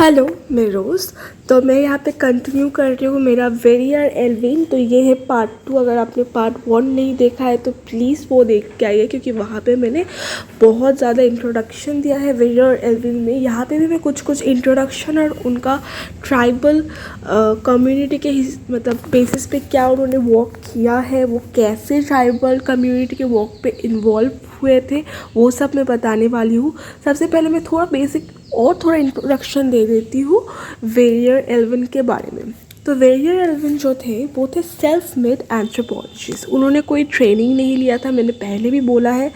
Hello मैं रोज़। तो मैं यहाँ पे कंटिन्यू कर रही हूँ मेरा वेरियर एल्विन। तो ये है पार्ट 2। अगर आपने पार्ट 1 नहीं देखा है तो प्लीज़ वो देख के आइए, क्योंकि वहाँ पे मैंने बहुत ज़्यादा इंट्रोडक्शन दिया है वेरियर एल्विन में। यहाँ पे भी मैं कुछ इंट्रोडक्शन और उनका ट्राइबल कम्युनिटी के मतलब बेसिस पे क्या उन्होंने वर्क किया है, वो कैसे ट्राइबल कम्युनिटी के वर्क पे इन्वॉल्व हुए थे, वो सब मैं बताने वाली हूँ। सबसे पहले मैं थोड़ा इंट्रोडक्शन दे देती हूँ वेरियर एल्विन के बारे में। तो वेरियर एल्विन जो थे वो थे सेल्फ मेड एंथ्रोपोलॉजिस्ट। उन्होंने कोई ट्रेनिंग नहीं लिया था, मैंने पहले भी बोला है।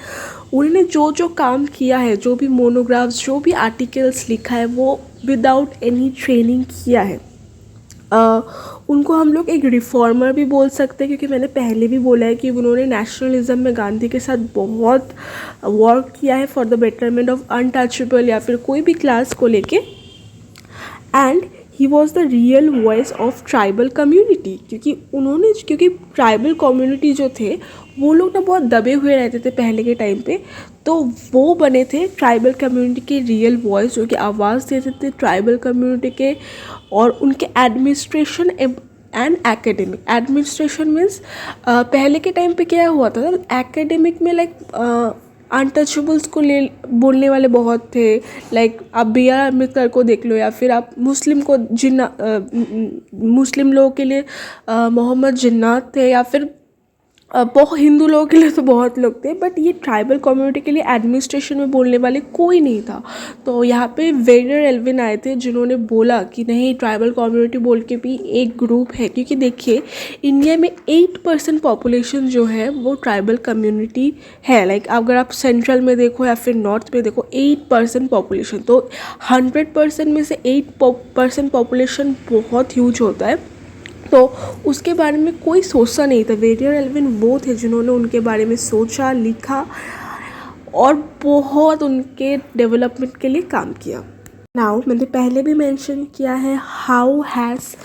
उन्होंने जो जो काम किया है, जो भी मोनोग्राफ्स, जो भी आर्टिकल्स लिखा है, वो विदाउट एनी ट्रेनिंग किया है। उनको हम लोग एक रिफॉर्मर भी बोल सकते हैं, क्योंकि मैंने पहले भी बोला है कि उन्होंने नेशनलिज्म में गांधी के साथ बहुत वर्क किया है for the betterment of untouchable या फिर कोई भी क्लास को लेके। And he was the real voice of tribal community, क्योंकि ट्राइबल कम्युनिटी जो थे वो लोग ना बहुत दबे हुए रहते थे पहले के टाइम पे। तो वो बने थे ट्राइबल कम्युनिटी के रियल वॉइस, जो कि आवाज़ देते थे ट्राइबल कम्युनिटी के। और उनके administration and academic, administration means पहले के टाइम पे क्या हुआ था, एकेडमिक में अनटचेबल्स को ले बोलने वाले बहुत थे। आप बी आर अम्बेडकर को देख लो, या फिर आप मुस्लिम को मुस्लिम लोगों के लिए मोहम्मद जिन्नात थे, या फिर बहुत हिंदू लोगों के लिए तो बहुत लोग थे। बट ये ट्राइबल कम्युनिटी के लिए एडमिनिस्ट्रेशन में बोलने वाले कोई नहीं था। तो यहाँ पे वेरियर एल्विन आए थे, जिन्होंने बोला कि नहीं, ट्राइबल कम्युनिटी बोल के भी एक ग्रुप है। क्योंकि देखिए, इंडिया में 8% पॉपुलेशन जो है वो ट्राइबल कम्युनिटी है। अगर आप सेंट्रल में देखो या फिर नॉर्थ में देखो, 8% पॉपुलेशन। तो 100% में से 8% पॉपुलेशन बहुत ह्यूज होता है। तो उसके बारे में कोई सोचा नहीं था। वेरियर एल्विन वो थे जिन्होंने उनके बारे में सोचा, लिखा और बहुत उनके डेवलपमेंट के लिए काम किया। नाउ मैंने पहले भी मेंशन किया है, how has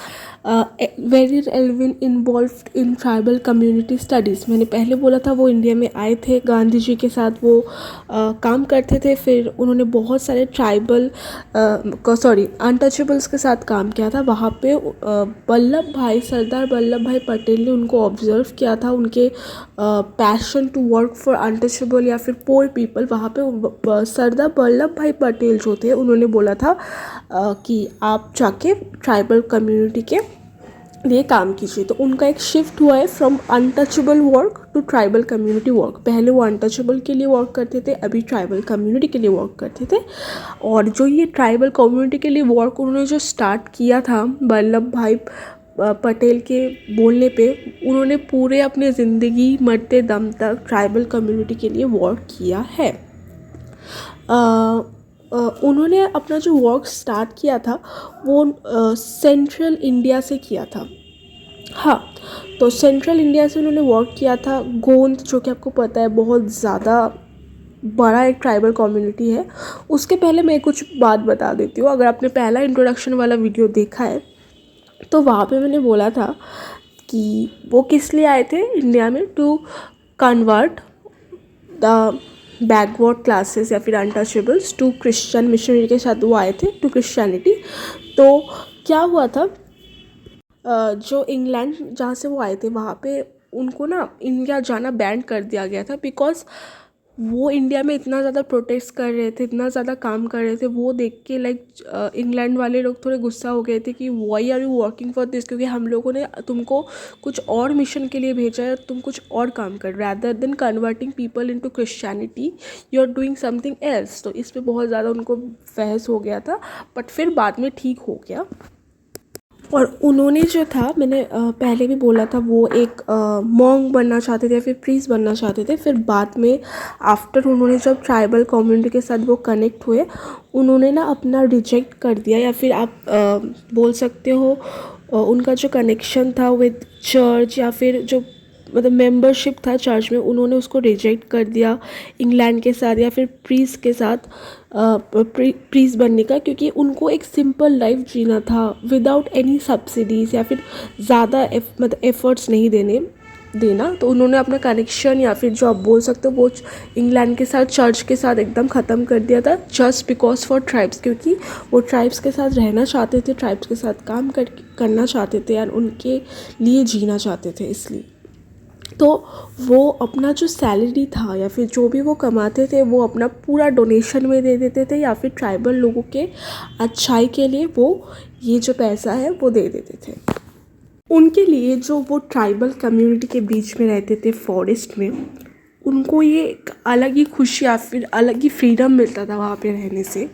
Verrier Elwin involved in tribal community studies. मैंने पहले बोला था वो इंडिया में आए थे, गांधी जी के साथ वो काम करते थे। फिर उन्होंने बहुत सारे ट्राइबल अनटचेबल्स के साथ काम किया था। वहाँ पे सरदार वल्लभ भाई पटेल ने उनको ऑब्जर्व किया था, उनके passion to work for untouchable या फिर पोर पीपल। वहाँ पे सरदार वल्लभ भाई पटेल जो थे, उन्होंने बोला था कि आप जाके ट्राइबल कम्युनिटी के लिए काम कीजिए। तो उनका एक शिफ्ट हुआ है from untouchable work to tribal community work. पहले वो अनटचेबल के लिए वर्क करते थे, अभी ट्राइबल कम्युनिटी के लिए वर्क करते थे। और जो ये ट्राइबल कम्युनिटी के लिए वर्क उन्होंने जो स्टार्ट किया था वल्लभ भाई पटेल के बोलने पे, उन्होंने पूरे अपने ज़िंदगी मरते दम तक ट्राइबल कम्युनिटी के लिए वर्क किया है। उन्होंने अपना जो वर्क स्टार्ट किया था वो सेंट्रल इंडिया से किया था। हाँ, तो सेंट्रल इंडिया से उन्होंने वर्क किया था। गोंद, जो कि आपको पता है बहुत ज़्यादा बड़ा एक ट्राइबल कम्युनिटी है। उसके पहले मैं कुछ बात बता देती हूँ। अगर आपने पहला इंट्रोडक्शन वाला वीडियो देखा है तो वहाँ पे मैंने बोला था कि वो किस लिए आए थे इंडिया में, to convert the backward classes या फिर अनटचेबल्स टू क्रिश्चियन मिशनरी के साथ वो आए थे, टू क्रिश्चियनिटी। तो क्या हुआ था, जो इंग्लैंड जहाँ से वो आए थे वहाँ पे उनको ना इंडिया जाना बैन कर दिया गया था, बिकॉज वो इंडिया में इतना ज़्यादा प्रोटेस्ट कर रहे थे, इतना ज़्यादा काम कर रहे थे। वो देख के इंग्लैंड वाले लोग थोड़े गुस्सा हो गए थे कि why are you working for this, क्योंकि हम लोगों ने तुमको कुछ और मिशन के लिए भेजा है, तुम कुछ और काम कर, rather than converting people into Christianity you are doing something else. तो इस पर बहुत ज़्यादा उनको बहस हो गया था, बट फिर बाद में ठीक हो गया। और उन्होंने जो था, मैंने पहले भी बोला था, वो एक मॉन्ग बनना चाहते थे या फिर प्रीस्ट बनना चाहते थे। फिर बाद में आफ्टर उन्होंने जब ट्राइबल कम्युनिटी के साथ वो कनेक्ट हुए, उन्होंने ना अपना रिजेक्ट कर दिया, या फिर आप बोल सकते हो उनका जो कनेक्शन था विद चर्च या फिर जो मतलब मेंबरशिप था चर्च में, उन्होंने उसको रिजेक्ट कर दिया इंग्लैंड के साथ या फिर प्रीस्ट के साथ, प्रीस्ट बनने का। क्योंकि उनको एक सिंपल लाइफ जीना था विदाउट एनी सब्सिडीज़ या फिर ज़्यादा मतलब एफर्ट्स नहीं देने। देना, तो उन्होंने अपना कनेक्शन या फिर जो आप बोल सकते हो वो इंग्लैंड के साथ, चर्च के साथ एकदम ख़त्म कर दिया था, जस्ट बिकॉज फॉर ट्राइब्स, क्योंकि वो ट्राइब्स के साथ रहना चाहते थे, ट्राइब्स के साथ काम करना चाहते थे, एंड उनके लिए जीना चाहते थे। इसलिए तो वो अपना जो सैलरी था या फिर जो भी वो कमाते थे वो अपना पूरा डोनेशन में दे देते थे, या फिर ट्राइबल लोगों के अच्छाई के लिए वो ये जो पैसा है वो दे देते थे। उनके लिए जो वो ट्राइबल कम्युनिटी के बीच में रहते थे फॉरेस्ट में, उनको ये एक अलग ही खुशी या फिर अलग ही फ्रीडम मिलता था वहाँ पे रहने से।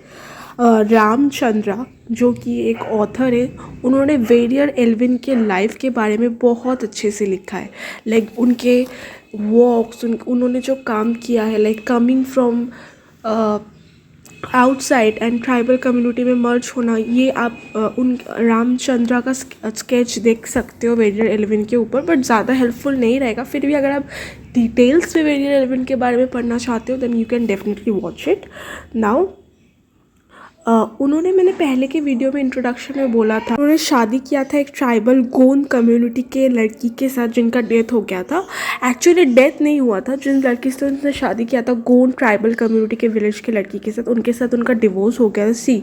रामचंद्रा जो कि एक ऑथर है, उन्होंने वेरियर एल्विन के लाइफ के बारे में बहुत अच्छे से लिखा है। लाइक उनके वॉक्स, उन्होंने जो काम किया है, like coming from outside and tribal community में मर्ज होना, ये आप उन रामचंद्रा का स्केच देख सकते हो वेरियर एलेवन के ऊपर, बट ज़्यादा हेल्पफुल नहीं रहेगा। फिर भी अगर आप डिटेल्स में वेरियर एलेवन के बारे में पढ़ना चाहते हो then you can definitely watch it. Now उन्होंने, मैंने पहले के वीडियो में इंट्रोडक्शन में बोला था, उन्होंने शादी किया था एक ट्राइबल गोंड कम्युनिटी के लड़की के साथ जिनका डेथ हो गया था। एक्चुअली डेथ नहीं हुआ था, जिन लड़की से उनसे शादी किया था गोंड ट्राइबल कम्युनिटी के विलेज के लड़की के साथ, उनके साथ उनका डिवोर्स हो गया था। सी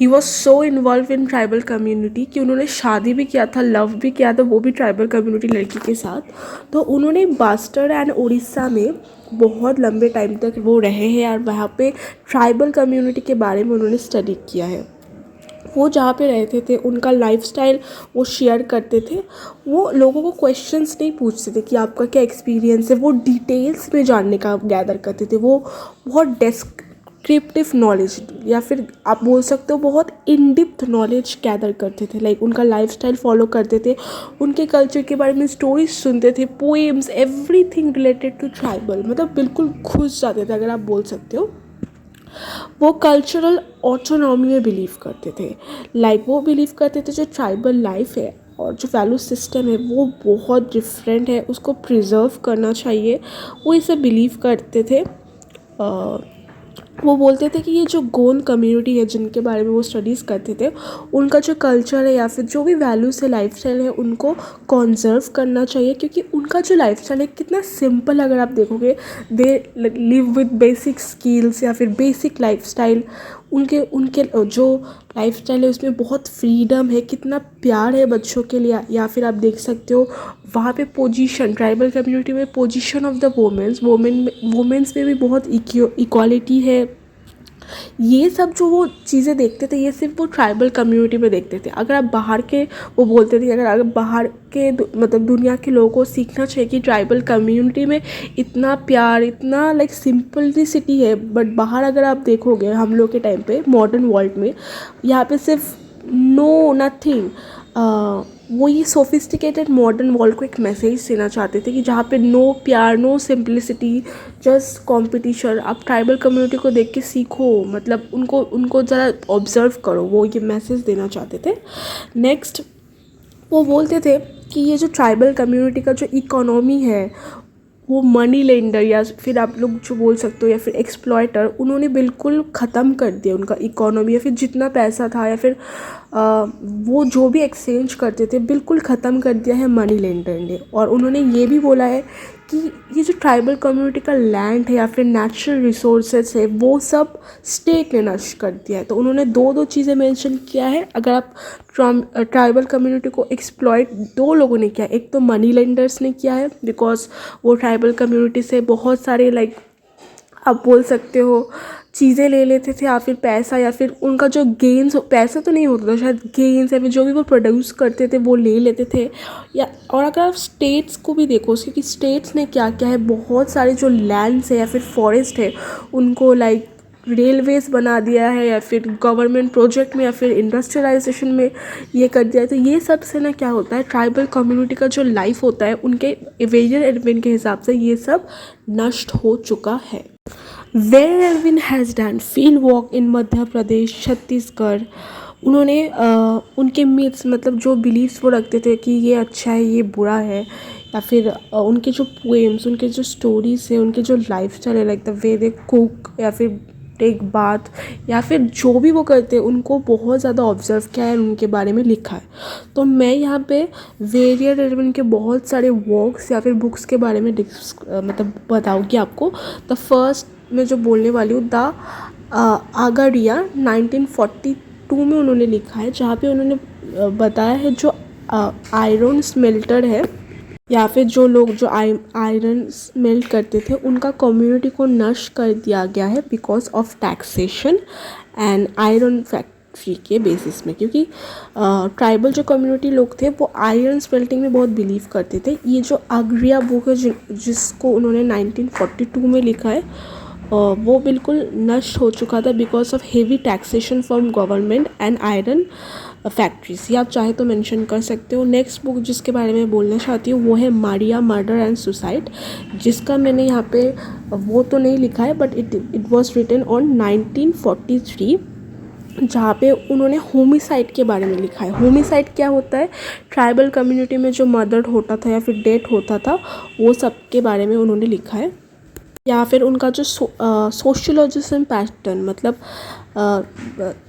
ही was so involve in tribal community कि उन्होंने शादी भी किया था, लव भी किया था, वो भी ट्राइबल कम्युनिटी लड़की के साथ। तो उन्होंने बास्टर एंड उड़ीसा में बहुत लंबे टाइम तक वो रहे हैं और वहाँ पे ट्राइबल कम्युनिटी के बारे में उन्होंने स्टडी किया है। वो जहाँ पे रहते थे उनका लाइफस्टाइल वो शेयर करते थे, वो लोगों को क्वेश्चंस नहीं पूछते थे कि आपका क्या एक्सपीरियंस है, वो डिटेल्स में जानने का गैदर करते थे। वो बहुत डिस्क्रिप्टिव नॉलेज या फिर आप बोल सकते हो बहुत इन डिप्थ नॉलेज गैदर करते थे। लाइक उनका लाइफस्टाइल फॉलो करते थे, उनके कल्चर के बारे में स्टोरीज सुनते थे, poems, everything related to tribal, मतलब बिल्कुल घुस जाते थे अगर आप बोल सकते हो। वो कल्चरल ऑटोनॉमी में बिलीव करते थे। लाइक वो बिलीव करते थे जो ट्राइबल लाइफ है और जो वैल्यू सिस्टम है वो बहुत डिफरेंट है, उसको प्रिजर्व करना चाहिए, वो इसे बिलीव करते थे। वो बोलते थे कि ये जो गोंड कम्युनिटी है जिनके बारे में वो स्टडीज़ करते थे, उनका जो कल्चर है या फिर जो भी वैल्यूज़ है, लाइफस्टाइल है, उनको कॉन्जर्व करना चाहिए, क्योंकि उनका जो लाइफस्टाइल है कितना सिंपल, अगर आप देखोगे they live with basic skills या फिर बेसिक लाइफस्टाइल। उनके उनके जो लाइफस्टाइल है उसमें बहुत फ्रीडम है, कितना प्यार है बच्चों के लिए। या फिर आप देख सकते हो वहाँ पे पोजीशन, ट्राइबल कम्युनिटी में पोजीशन ऑफ द वोमेंस में भी बहुत इक्वालिटी है। ये सब जो वो चीज़ें देखते थे ये सिर्फ वो ट्राइबल कम्युनिटी में देखते थे। अगर आप बाहर के, वो बोलते थे अगर बाहर के मतलब दुनिया के लोगों को सीखना चाहिए कि ट्राइबल कम्युनिटी में इतना प्यार, इतना लाइक सिंपलिसिटी है, बट बाहर अगर आप देखोगे हम लोग के टाइम पे मॉडर्न वर्ल्ड में यहाँ पे सिर्फ नो नथिंग, वो ये सोफिस्टिकेटेड मॉडर्न वर्ल्ड को एक मैसेज देना चाहते थे कि जहाँ पे नो प्यार, नो सिंपलिसिटी, जस्ट कंपटीशन। आप ट्राइबल कम्युनिटी को देख के सीखो, मतलब उनको ज़रा ऑब्जर्व करो, वो ये मैसेज देना चाहते थे। नेक्स्ट वो बोलते थे कि ये जो ट्राइबल कम्युनिटी का जो इकोनॉमी है वो मनी लेंडर या फिर आप लोग जो बोल सकते हो या फिर एक्सप्लॉयटर, उन्होंने बिल्कुल ख़त्म कर दिया उनका इकोनॉमी, या फिर जितना पैसा था या फिर वो जो भी एक्सचेंज करते थे बिल्कुल ख़त्म कर दिया है मनी लेंडर ने। और उन्होंने ये भी बोला है कि ये जो ट्राइबल कम्युनिटी का लैंड है या फिर नेचुरल रिसोर्सेज है वो सब स्टेट ने नष्ट कर दिया है। तो उन्होंने दो चीज़ें मेंशन किया है। अगर आप ट्राइबल कम्युनिटी को एक्सप्लॉइट दो लोगों ने किया, एक तो मनी लेंडर्स ने किया है बिकॉज वो ट्राइबल कम्युनिटी से बहुत सारे लाइक आप बोल सकते हो चीज़ें ले लेते थे, या फिर पैसा, या फिर उनका जो गेन्स, पैसा तो नहीं होता था शायद, गेन्स या फिर जो भी वो प्रोड्यूस करते थे वो ले लेते थे। या और अगर आप स्टेट्स को भी देखो, क्योंकि स्टेट्स ने क्या क्या है, बहुत सारे जो लैंड्स है या फिर फॉरेस्ट है उनको लाइक रेलवेज़ बना दिया है, या फिर गवर्नमेंट प्रोजेक्ट में या फिर इंडस्ट्रियलाइजेशन में ये कर दिया है। तो ये सब से ना क्या होता है, ट्राइबल कम्युनिटी का जो लाइफ होता है उनके वेरियर एडमिन के हिसाब से ये सब नष्ट हो चुका है। Where Elwin has done field walk in Madhya Pradesh, Chhattisgarh. उन्होंने उनके मिथ्स, मतलब जो बिलीव्स वो रखते थे कि ये अच्छा है ये बुरा है, या फिर उनके जो पोएम्स, उनके जो स्टोरीज है, उनके जो लाइफस्टाइल है, like the way they cook, या फिर टेक बाथ या फिर जो भी वो करते हैं उनको बहुत ज़्यादा ऑब्जर्व किया है, उनके बारे में लिखा है। तो मैं यहाँ पे वेरियर एरविन के बहुत सारे वर्क्स या फिर बुक्स के बारे में मतलब बताऊँगी आपको। द फर्स्ट मैं जो बोलने वाली हूँ, द आगाडिया 1942 में उन्होंने लिखा है, जहाँ पे उन्होंने बताया है जो आयरन स्मेल्टर है या फिर जो लोग जो आयरन स्मेल्ट करते थे उनका कम्युनिटी को नष्ट कर दिया गया है because of taxation and iron factory के बेसिस में, क्योंकि ट्राइबल जो कम्युनिटी लोग थे वो आयरन स्मेल्टिंग में बहुत बिलीव करते थे। ये जो आग्रिया बुक है जिसको उन्होंने 1942 में लिखा है, वो बिल्कुल नष्ट हो चुका था because of heavy taxation from government and iron factories. ये आप चाहे तो मेंशन कर सकते हो। नेक्स्ट बुक जिसके बारे में बोलना चाहती हूँ वो है मारिया मर्डर एंड सुसाइड, जिसका मैंने यहाँ पे वो तो नहीं लिखा है but it was written on 1943, जहाँ पे उन्होंने होमिसाइड के बारे में लिखा है। होमिसाइड क्या होता है, ट्राइबल कम्युनिटी में जो मर्डर होता था या फिर डेथ होता था वो सब के बारे में उन्होंने लिखा है। या फिर उनका जो सोशलोजिज्म पैटर्न, मतलब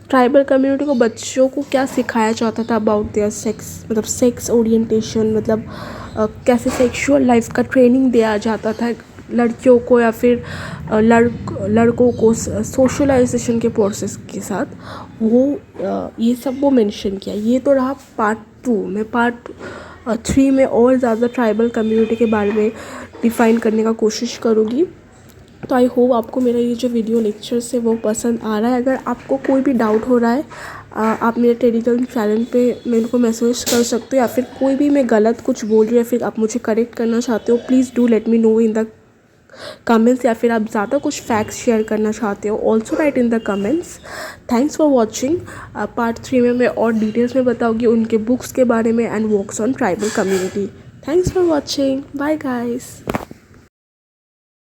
ट्राइबल कम्युनिटी को बच्चों को क्या सिखाया जाता था अबाउट देयर सेक्स, मतलब सेक्स ओरिएंटेशन, मतलब कैसे सेक्सुअल लाइफ का ट्रेनिंग दिया जाता था लड़कियों को या फिर लड़कों को सोशलाइजेशन के प्रोसेस के साथ, वो ये सब वो मेंशन किया। ये तो रहा पार्ट 2 में। पार्ट 3 में और ज़्यादा ट्राइबल कम्युनिटी के बारे में डिफ़ाइन करने का कोशिश करूँगी। तो आई होप आपको मेरा ये जो वीडियो लेक्चर है वो पसंद आ रहा है। अगर आपको कोई भी डाउट हो रहा है आप मेरे टेलीग्राम चैनल पे मेरे को मैसेज कर सकते हो, या फिर कोई भी मैं गलत कुछ बोल रही हूँ या फिर आप मुझे करेक्ट करना चाहते हो, please do let me know in the comments, या फिर आप ज़्यादा कुछ फैक्ट्स शेयर करना चाहते हो also right in the comments. Thanks for watching. Part 3 में मैं और डिटेल्स में बताऊँगी उनके बुक्स के बारे में and works on tribal community. Thanks for watching, bye guys.